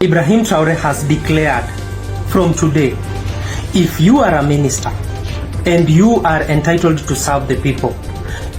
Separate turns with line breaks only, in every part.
Ibrahim Traoré has declared from today, if you are a minister and you are entitled to serve the people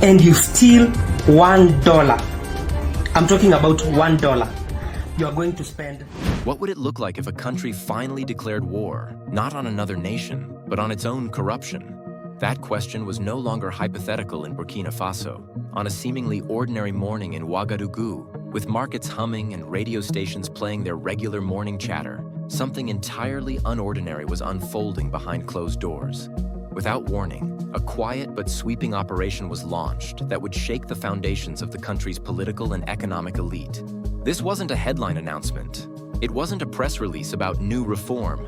and you steal $1, I'm talking about $1, you are going to spend.
What would it look like if a country finally declared war, not on another nation, but on its own corruption? That question was no longer hypothetical in Burkina Faso. On a seemingly ordinary morning in Ouagadougou, with markets humming and radio stations playing their regular morning chatter, something entirely unordinary was unfolding behind closed doors. Without warning, a quiet but sweeping operation was launched that would shake the foundations of the country's political and economic elite. This wasn't a headline announcement. It wasn't a press release about new reform.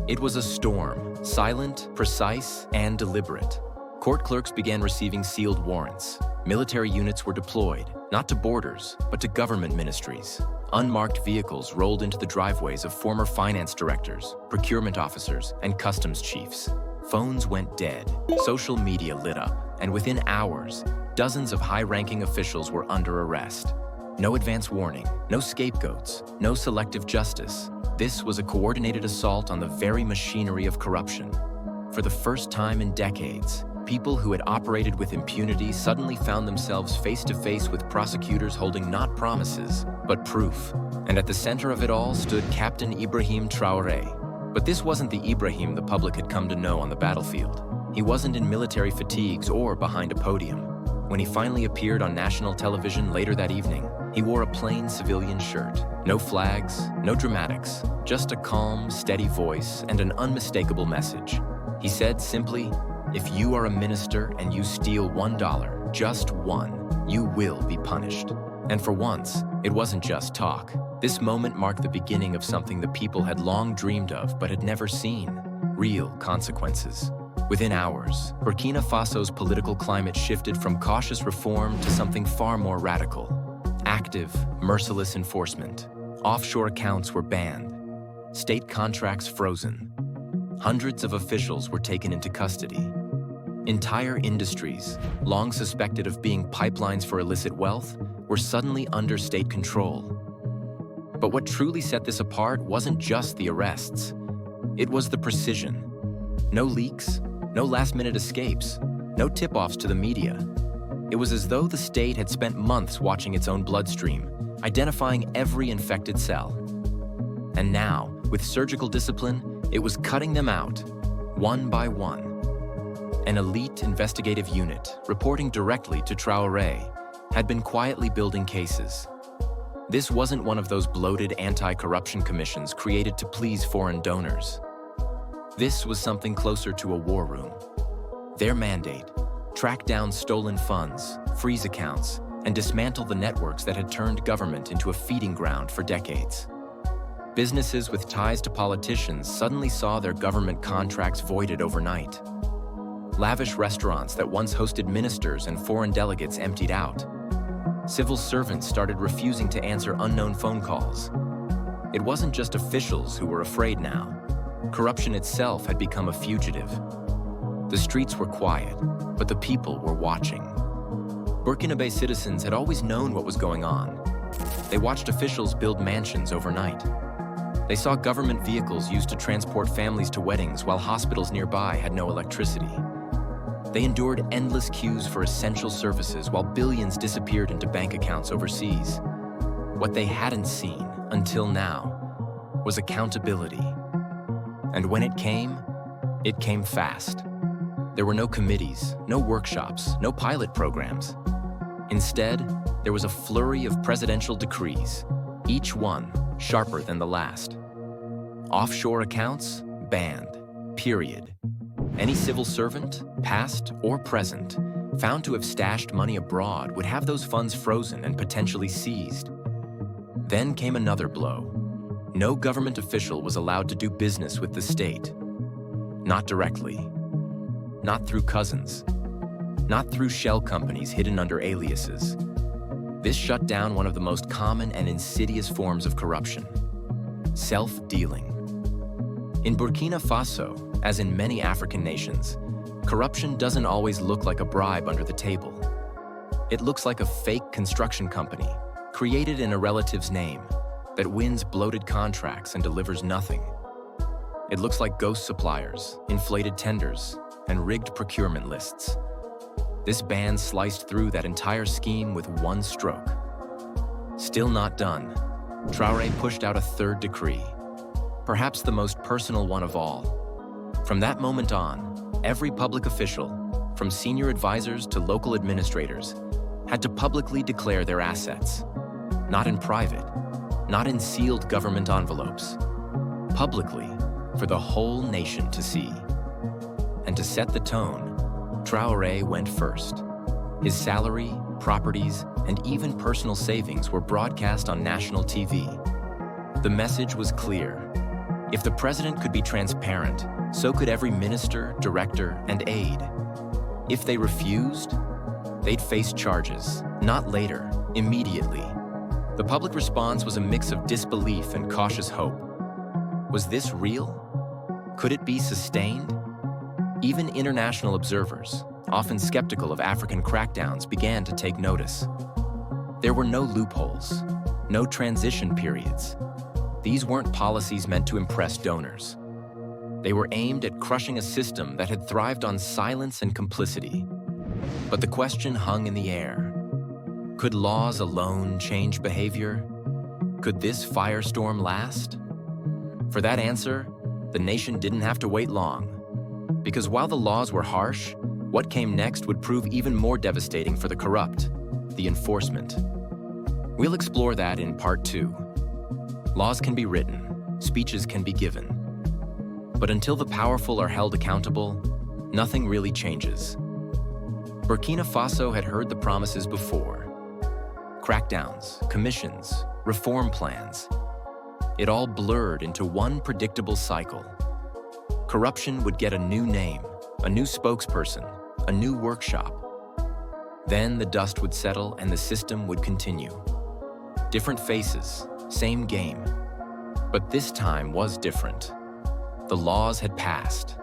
It was a storm, silent, precise, and deliberate. Court clerks began receiving sealed warrants. Military units were deployed, not to borders, but to government ministries. Unmarked vehicles rolled into the driveways of former finance directors, procurement officers, and customs chiefs. Phones went dead, social media lit up, and within hours, dozens of high-ranking officials were under arrest. No advance warning, no scapegoats, no selective justice. This was a coordinated assault on the very machinery of corruption. For the first time in decades, people who had operated with impunity suddenly found themselves face-to-face with prosecutors holding not promises, but proof. And at the center of it all stood Captain Ibrahim Traoré. But this wasn't the Ibrahim the public had come to know on the battlefield. He wasn't in military fatigues or behind a podium. When he finally appeared on national television later that evening, he wore a plain civilian shirt. No flags, no dramatics, just a calm, steady voice and an unmistakable message. He said simply, if you are a minister and you steal $1, just one, you will be punished. And for once, it wasn't just talk. This moment marked the beginning of something the people had long dreamed of but had never seen: real consequences. Within hours, Burkina Faso's political climate shifted from cautious reform to something far more radical. Active, merciless enforcement. Offshore accounts were banned. State contracts frozen. Hundreds of officials were taken into custody. Entire industries, long suspected of being pipelines for illicit wealth, were suddenly under state control. But what truly set this apart wasn't just the arrests. It was the precision. No leaks, no last-minute escapes, no tip-offs to the media. It was as though the state had spent months watching its own bloodstream, identifying every infected cell. And now, with surgical discipline, it was cutting them out, one by one. An elite investigative unit, reporting directly to Traoré, had been quietly building cases. This wasn't one of those bloated anti-corruption commissions created to please foreign donors. This was something closer to a war room. Their mandate: track down stolen funds, freeze accounts, and dismantle the networks that had turned government into a feeding ground for decades. Businesses with ties to politicians suddenly saw their government contracts voided overnight. Lavish restaurants that once hosted ministers and foreign delegates emptied out. Civil servants started refusing to answer unknown phone calls. It wasn't just officials who were afraid now. Corruption itself had become a fugitive. The streets were quiet, but the people were watching. Burkinabe citizens had always known what was going on. They watched officials build mansions overnight. They saw government vehicles used to transport families to weddings while hospitals nearby had no electricity. They endured endless queues for essential services while billions disappeared into bank accounts overseas. What they hadn't seen, until now, was accountability. And when it came fast. There were no committees, no workshops, no pilot programs. Instead, there was a flurry of presidential decrees, each one sharper than the last. Offshore accounts banned, period. Any civil servant, past or present, found to have stashed money abroad would have those funds frozen and potentially seized. Then came another blow. No government official was allowed to do business with the state. Not directly. Not through cousins. Not through shell companies hidden under aliases. This shut down one of the most common and insidious forms of corruption: self-dealing. In Burkina Faso, as in many African nations, corruption doesn't always look like a bribe under the table. It looks like a fake construction company, created in a relative's name, that wins bloated contracts and delivers nothing. It looks like ghost suppliers, inflated tenders, and rigged procurement lists. This ban sliced through that entire scheme with one stroke. Still not done, Traoré pushed out a third decree, perhaps the most personal one of all. From that moment on, every public official, from senior advisors to local administrators, had to publicly declare their assets. Not in private, not in sealed government envelopes. Publicly, for the whole nation to see. And to set the tone, Traoré went first. His salary, properties, and even personal savings were broadcast on national TV. The message was clear. If the president could be transparent, so could every minister, director, and aide. If they refused, they'd face charges, not later, immediately. The public response was a mix of disbelief and cautious hope. Was this real? Could it be sustained? Even international observers, often skeptical of African crackdowns, began to take notice. There were no loopholes, no transition periods. These weren't policies meant to impress donors. They were aimed at crushing a system that had thrived on silence and complicity. But the question hung in the air. Could laws alone change behavior? Could this firestorm last? For that answer, the nation didn't have to wait long. Because while the laws were harsh, what came next would prove even more devastating for the corrupt, the enforcement. We'll explore that in part 2. Laws can be written, speeches can be given. But until the powerful are held accountable, nothing really changes. Burkina Faso had heard the promises before. Crackdowns, commissions, reform plans. It all blurred into one predictable cycle. Corruption would get a new name, a new spokesperson, a new workshop. Then the dust would settle and the system would continue. Different faces, same game. But this time was different. The laws had passed.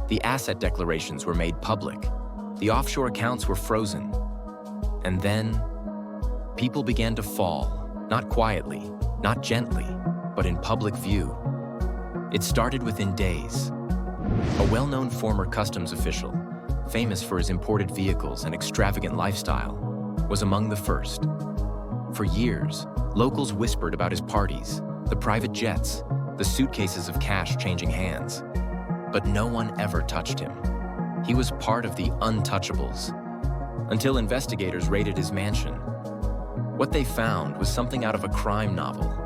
The asset declarations were made public. The offshore accounts were frozen. And then, people began to fall, not quietly, not gently, but in public view. It started within days. A well-known former customs official, famous for his imported vehicles and extravagant lifestyle, was among the first. For years, locals whispered about his parties, the private jets, the suitcases of cash changing hands. But no one ever touched him. He was part of the untouchables, until investigators raided his mansion. What they found was something out of a crime novel.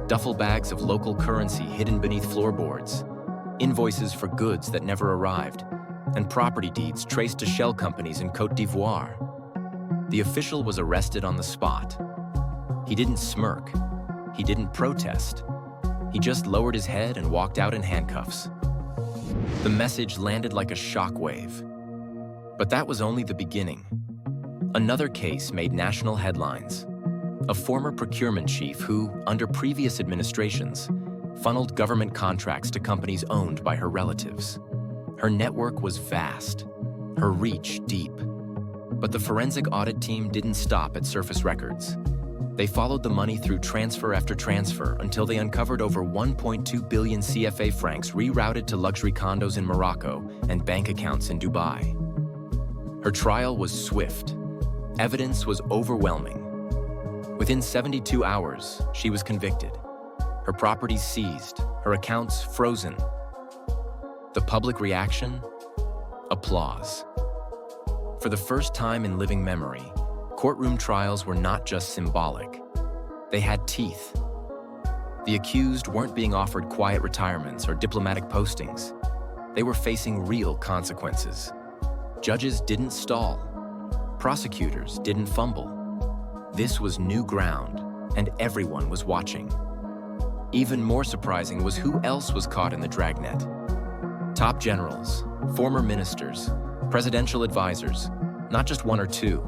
Duffel bags of local currency hidden beneath floorboards, invoices for goods that never arrived, and property deeds traced to shell companies in Côte d'Ivoire. The official was arrested on the spot. He didn't smirk. He didn't protest. He just lowered his head and walked out in handcuffs. The message landed like a shockwave. But that was only the beginning. Another case made national headlines. A former procurement chief who, under previous administrations, funneled government contracts to companies owned by her relatives. Her network was vast, her reach deep. But the forensic audit team didn't stop at surface records. They followed the money through transfer after transfer until they uncovered over 1.2 billion CFA francs rerouted to luxury condos in Morocco and bank accounts in Dubai. Her trial was swift. Evidence was overwhelming. Within 72 hours, she was convicted. Her properties seized, her accounts frozen. The public reaction? Applause. For the first time in living memory, courtroom trials were not just symbolic. They had teeth. The accused weren't being offered quiet retirements or diplomatic postings. They were facing real consequences. Judges didn't stall. Prosecutors didn't fumble. This was new ground, and everyone was watching. Even more surprising was who else was caught in the dragnet. Top generals, former ministers, presidential advisors, not just one or two,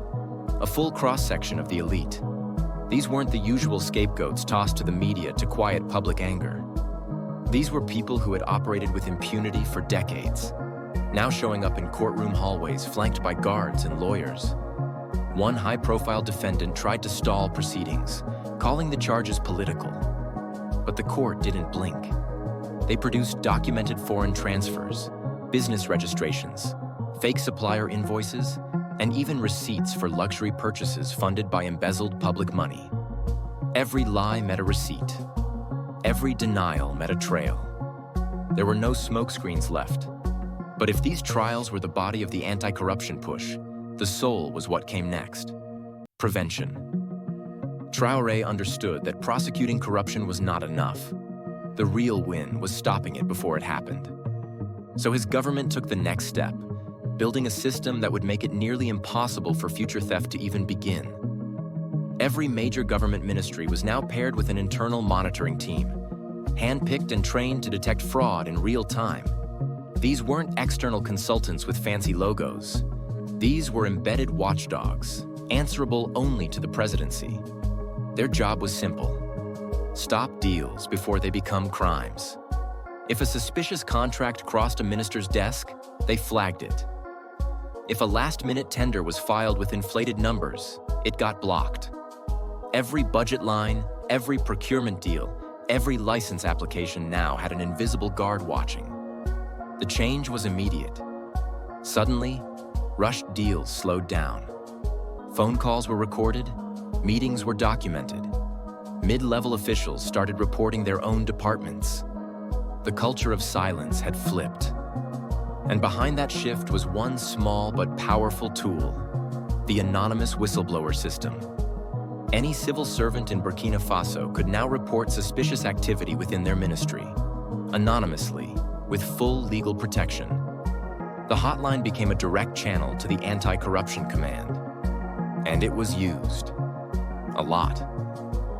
a full cross-section of the elite. These weren't the usual scapegoats tossed to the media to quiet public anger. These were people who had operated with impunity for decades, now showing up in courtroom hallways flanked by guards and lawyers. One high-profile defendant tried to stall proceedings, calling the charges political. But the court didn't blink. They produced documented foreign transfers, business registrations, fake supplier invoices, and even receipts for luxury purchases funded by embezzled public money. Every lie met a receipt. Every denial met a trail. There were no smokescreens left. But if these trials were the body of the anti-corruption push, the soul was what came next: prevention. Traoré understood that prosecuting corruption was not enough. The real win was stopping it before it happened. So his government took the next step, building a system that would make it nearly impossible for future theft to even begin. Every major government ministry was now paired with an internal monitoring team, handpicked and trained to detect fraud in real time. These weren't external consultants with fancy logos. These were embedded watchdogs, answerable only to the presidency. Their job was simple: stop deals before they become crimes. If a suspicious contract crossed a minister's desk, they flagged it. If a last-minute tender was filed with inflated numbers, it got blocked. Every budget line, every procurement deal, every license application now had an invisible guard watching. The change was immediate. Suddenly, rushed deals slowed down. Phone calls were recorded, meetings were documented. Mid-level officials started reporting their own departments. The culture of silence had flipped. And behind that shift was one small but powerful tool: the anonymous whistleblower system. Any civil servant in Burkina Faso could now report suspicious activity within their ministry, anonymously, with full legal protection. The hotline became a direct channel to the anti-corruption command. And it was used. A lot.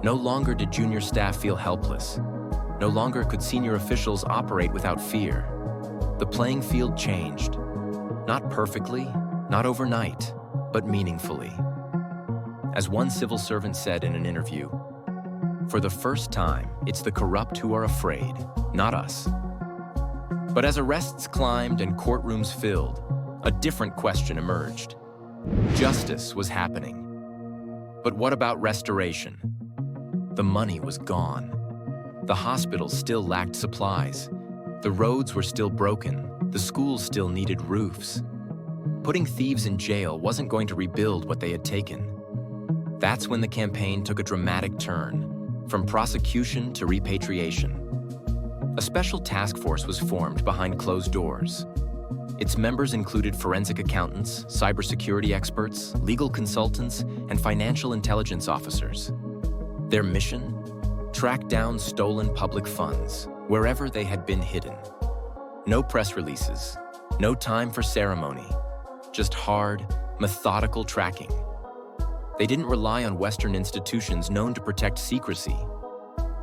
No longer did junior staff feel helpless. No longer could senior officials operate without fear. The playing field changed. Not perfectly, not overnight, but meaningfully. As one civil servant said in an interview, "For the first time, it's the corrupt who are afraid, not us." But as arrests climbed and courtrooms filled, a different question emerged. Justice was happening. But what about restoration? The money was gone. The hospitals still lacked supplies. The roads were still broken. The schools still needed roofs. Putting thieves in jail wasn't going to rebuild what they had taken. That's when the campaign took a dramatic turn, from prosecution to repatriation. A special task force was formed behind closed doors. Its members included forensic accountants, cybersecurity experts, legal consultants, and financial intelligence officers. Their mission? Track down stolen public funds, wherever they had been hidden. No press releases, no time for ceremony, just hard, methodical tracking. They didn't rely on Western institutions known to protect secrecy.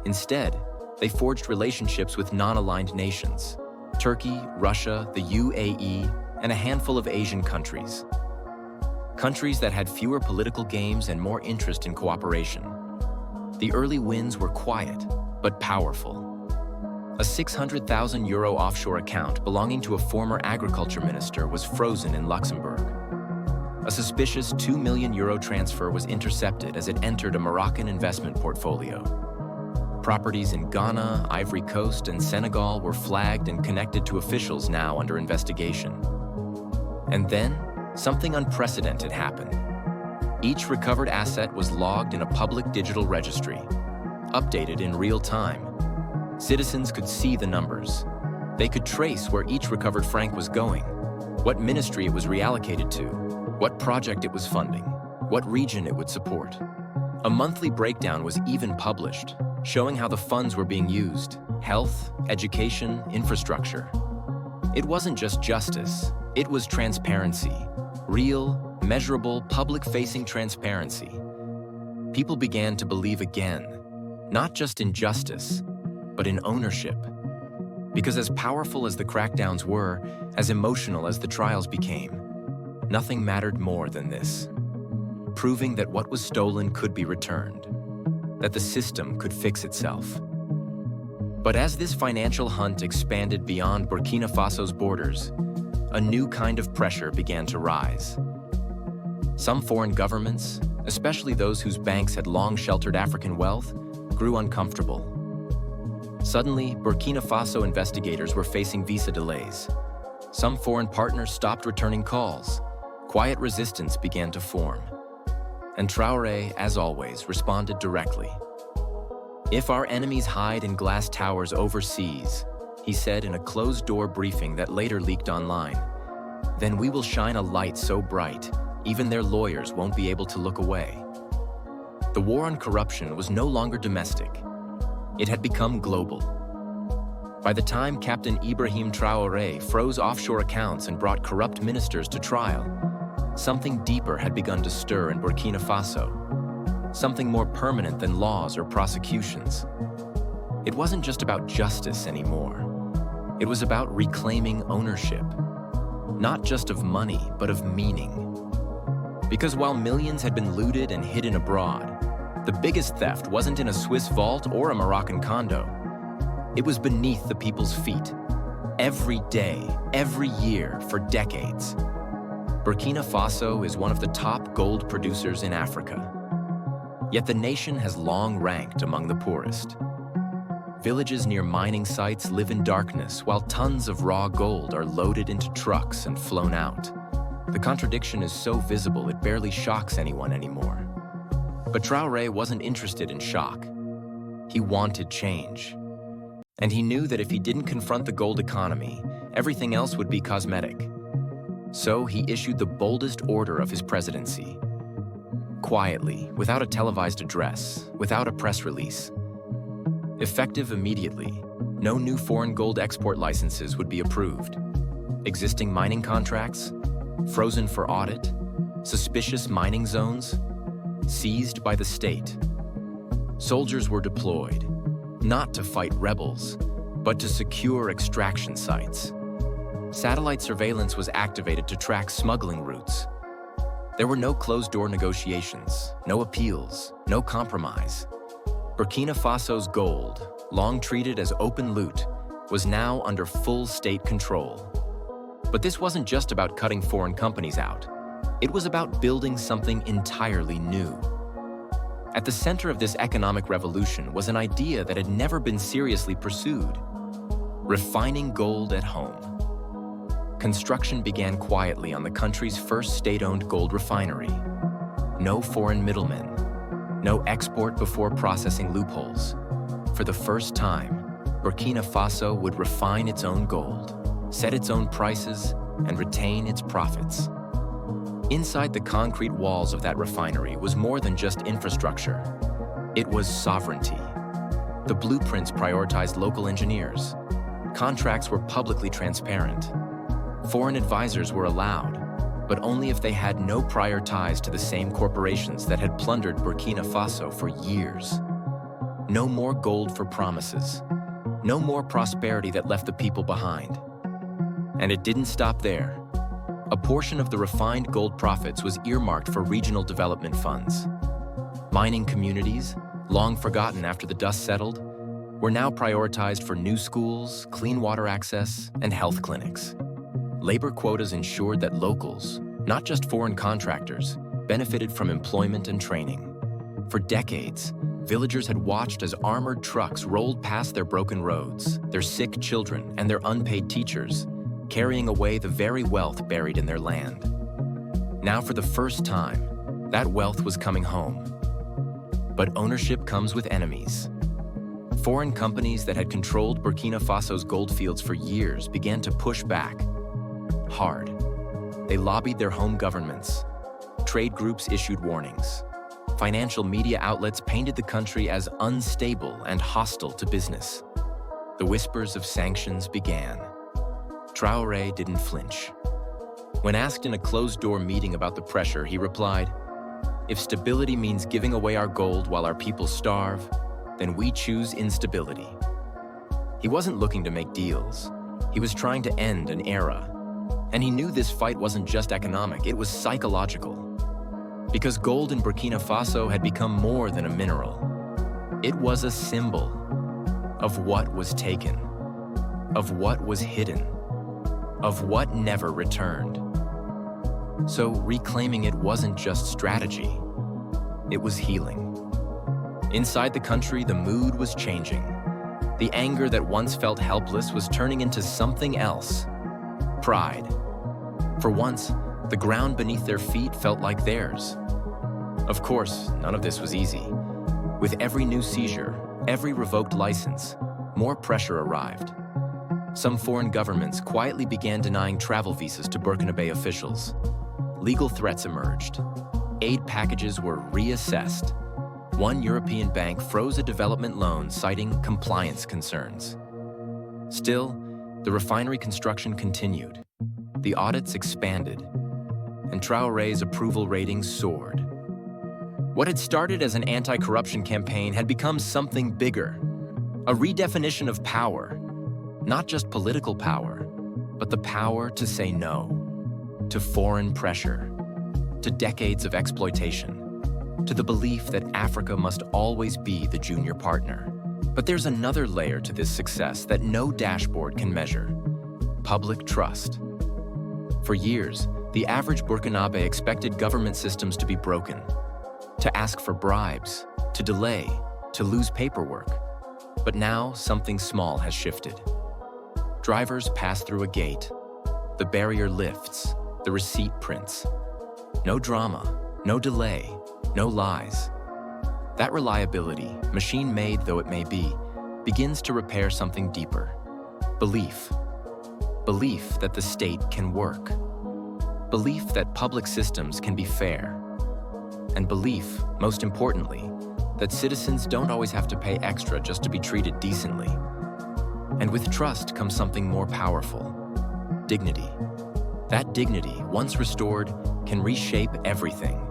Instead, they forged relationships with non-aligned nations: Turkey, Russia, the UAE, and a handful of Asian countries. Countries that had fewer political games and more interest in cooperation. The early wins were quiet, but powerful. A €600,000 offshore account belonging to a former agriculture minister was frozen in Luxembourg. A suspicious €2 million transfer was intercepted as it entered a Moroccan investment portfolio. Properties in Ghana, Ivory Coast, and Senegal were flagged and connected to officials now under investigation. And then, something unprecedented happened. Each recovered asset was logged in a public digital registry, updated in real time. Citizens could see the numbers. They could trace where each recovered franc was going, what ministry it was reallocated to, what project it was funding, what region it would support. A monthly breakdown was even published, showing how the funds were being used: health, education, infrastructure. It wasn't just justice, it was transparency. Real, measurable, public-facing transparency. People began to believe again, not just in justice, but in ownership. Because as powerful as the crackdowns were, as emotional as the trials became, nothing mattered more than this: proving that what was stolen could be returned, that the system could fix itself. But as this financial hunt expanded beyond Burkina Faso's borders, a new kind of pressure began to rise. Some foreign governments, especially those whose banks had long sheltered African wealth, grew uncomfortable. Suddenly, Burkina Faso investigators were facing visa delays. Some foreign partners stopped returning calls. Quiet resistance began to form. And Traoré, as always, responded directly. "If our enemies hide in glass towers overseas," he said in a closed-door briefing that later leaked online, "then we will shine a light so bright, even their lawyers won't be able to look away." The war on corruption was no longer domestic. It had become global. By the time Captain Ibrahim Traoré froze offshore accounts and brought corrupt ministers to trial, something deeper had begun to stir in Burkina Faso, something more permanent than laws or prosecutions. It wasn't just about justice anymore. It was about reclaiming ownership, not just of money, but of meaning. Because while millions had been looted and hidden abroad, the biggest theft wasn't in a Swiss vault or a Moroccan condo. It was beneath the people's feet, every day, every year, for decades. Burkina Faso is one of the top gold producers in Africa. Yet the nation has long ranked among the poorest. Villages near mining sites live in darkness while tons of raw gold are loaded into trucks and flown out. The contradiction is so visible it barely shocks anyone anymore. But Traoré wasn't interested in shock. He wanted change. And he knew that if he didn't confront the gold economy, everything else would be cosmetic. So he issued the boldest order of his presidency. Quietly, without a televised address, without a press release. Effective immediately, no new foreign gold export licenses would be approved. Existing mining contracts, frozen for audit, suspicious mining zones, seized by the state. Soldiers were deployed, not to fight rebels, but to secure extraction sites. Satellite surveillance was activated to track smuggling routes. There were no closed-door negotiations, no appeals, no compromise. Burkina Faso's gold, long treated as open loot, was now under full state control. But this wasn't just about cutting foreign companies out. It was about building something entirely new. At the center of this economic revolution was an idea that had never been seriously pursued: refining gold at home. Construction began quietly on the country's first state-owned gold refinery. No foreign middlemen, no export before processing loopholes. For the first time, Burkina Faso would refine its own gold, set its own prices, and retain its profits. Inside the concrete walls of that refinery was more than just infrastructure. It was sovereignty. The blueprints prioritized local engineers. Contracts were publicly transparent. Foreign advisors were allowed, but only if they had no prior ties to the same corporations that had plundered Burkina Faso for years. No more gold for promises. No more prosperity that left the people behind. And it didn't stop there. A portion of the refined gold profits was earmarked for regional development funds. Mining communities, long forgotten after the dust settled, were now prioritized for new schools, clean water access, and health clinics. Labor quotas ensured that locals, not just foreign contractors, benefited from employment and training. For decades, villagers had watched as armored trucks rolled past their broken roads, their sick children, and their unpaid teachers, carrying away the very wealth buried in their land. Now, for the first time, that wealth was coming home. But ownership comes with enemies. Foreign companies that had controlled Burkina Faso's gold fields for years began to push back. Hard. They lobbied their home governments. Trade groups issued warnings. Financial media outlets painted the country as unstable and hostile to business. The whispers of sanctions began. Traoré didn't flinch. When asked in a closed-door meeting about the pressure, he replied, "If stability means giving away our gold while our people starve, then we choose instability." He wasn't looking to make deals. He was trying to end an era. And he knew this fight wasn't just economic, it was psychological. Because gold in Burkina Faso had become more than a mineral. It was a symbol of what was taken, of what was hidden, of what never returned. So reclaiming it wasn't just strategy, it was healing. Inside the country, the mood was changing. The anger that once felt helpless was turning into something else: pride. For once, the ground beneath their feet felt like theirs. Of course, none of this was easy. With every new seizure, every revoked license, more pressure arrived. Some foreign governments quietly began denying travel visas to Burkina Faso officials. Legal threats emerged. Aid packages were reassessed. One European bank froze a development loan citing compliance concerns. Still, the refinery construction continued. The audits expanded, and Traoré's approval ratings soared. What had started as an anti-corruption campaign had become something bigger, a redefinition of power, not just political power, but the power to say no, to foreign pressure, to decades of exploitation, to the belief that Africa must always be the junior partner. But there's another layer to this success that no dashboard can measure: public trust. For years, the average Burkinabe expected government systems to be broken, to ask for bribes, to delay, to lose paperwork. But now something small has shifted. Drivers pass through a gate. The barrier lifts, the receipt prints. No drama, no delay, no lies. That reliability, machine-made though it may be, begins to repair something deeper: belief. Belief that the state can work. Belief that public systems can be fair. And belief, most importantly, that citizens don't always have to pay extra just to be treated decently. And with trust comes something more powerful: dignity. That dignity, once restored, can reshape everything.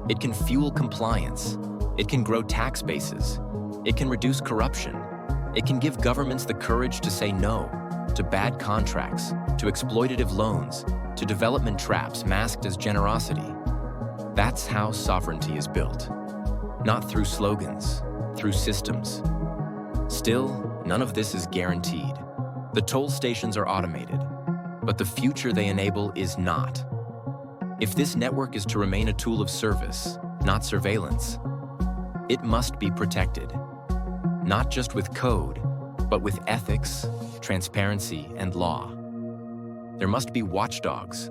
It can fuel compliance. It can grow tax bases. It can reduce corruption. It can give governments the courage to say no to bad contracts, to exploitative loans, to development traps masked as generosity. That's how sovereignty is built. Not through slogans, through systems. Still, none of this is guaranteed. The toll stations are automated, but the future they enable is not. If this network is to remain a tool of service, not surveillance, it must be protected. Not just with code, but with ethics, transparency, and law. There must be watchdogs.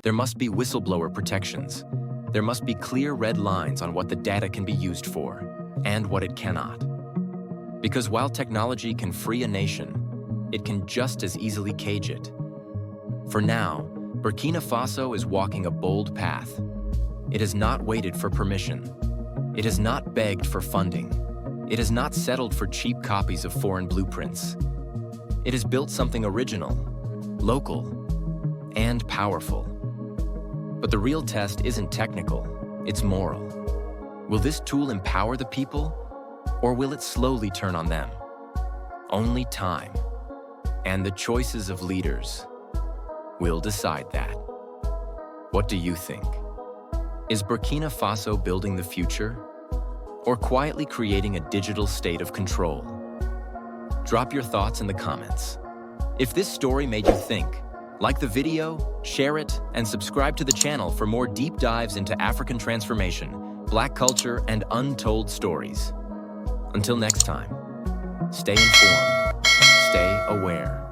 There must be whistleblower protections. There must be clear red lines on what the data can be used for and what it cannot. Because while technology can free a nation, it can just as easily cage it. For now, Burkina Faso is walking a bold path. It has not waited for permission. It has not begged for funding. It has not settled for cheap copies of foreign blueprints. It has built something original, local, and powerful. But the real test isn't technical, it's moral. Will this tool empower the people, or will it slowly turn on them? Only time and the choices of leaders will decide that. What do you think? Is Burkina Faso building the future, or quietly creating a digital state of control? Drop your thoughts in the comments. If this story made you think, like the video, share it, and subscribe to the channel for more deep dives into African transformation, Black culture, and untold stories. Until next time, stay informed, stay aware.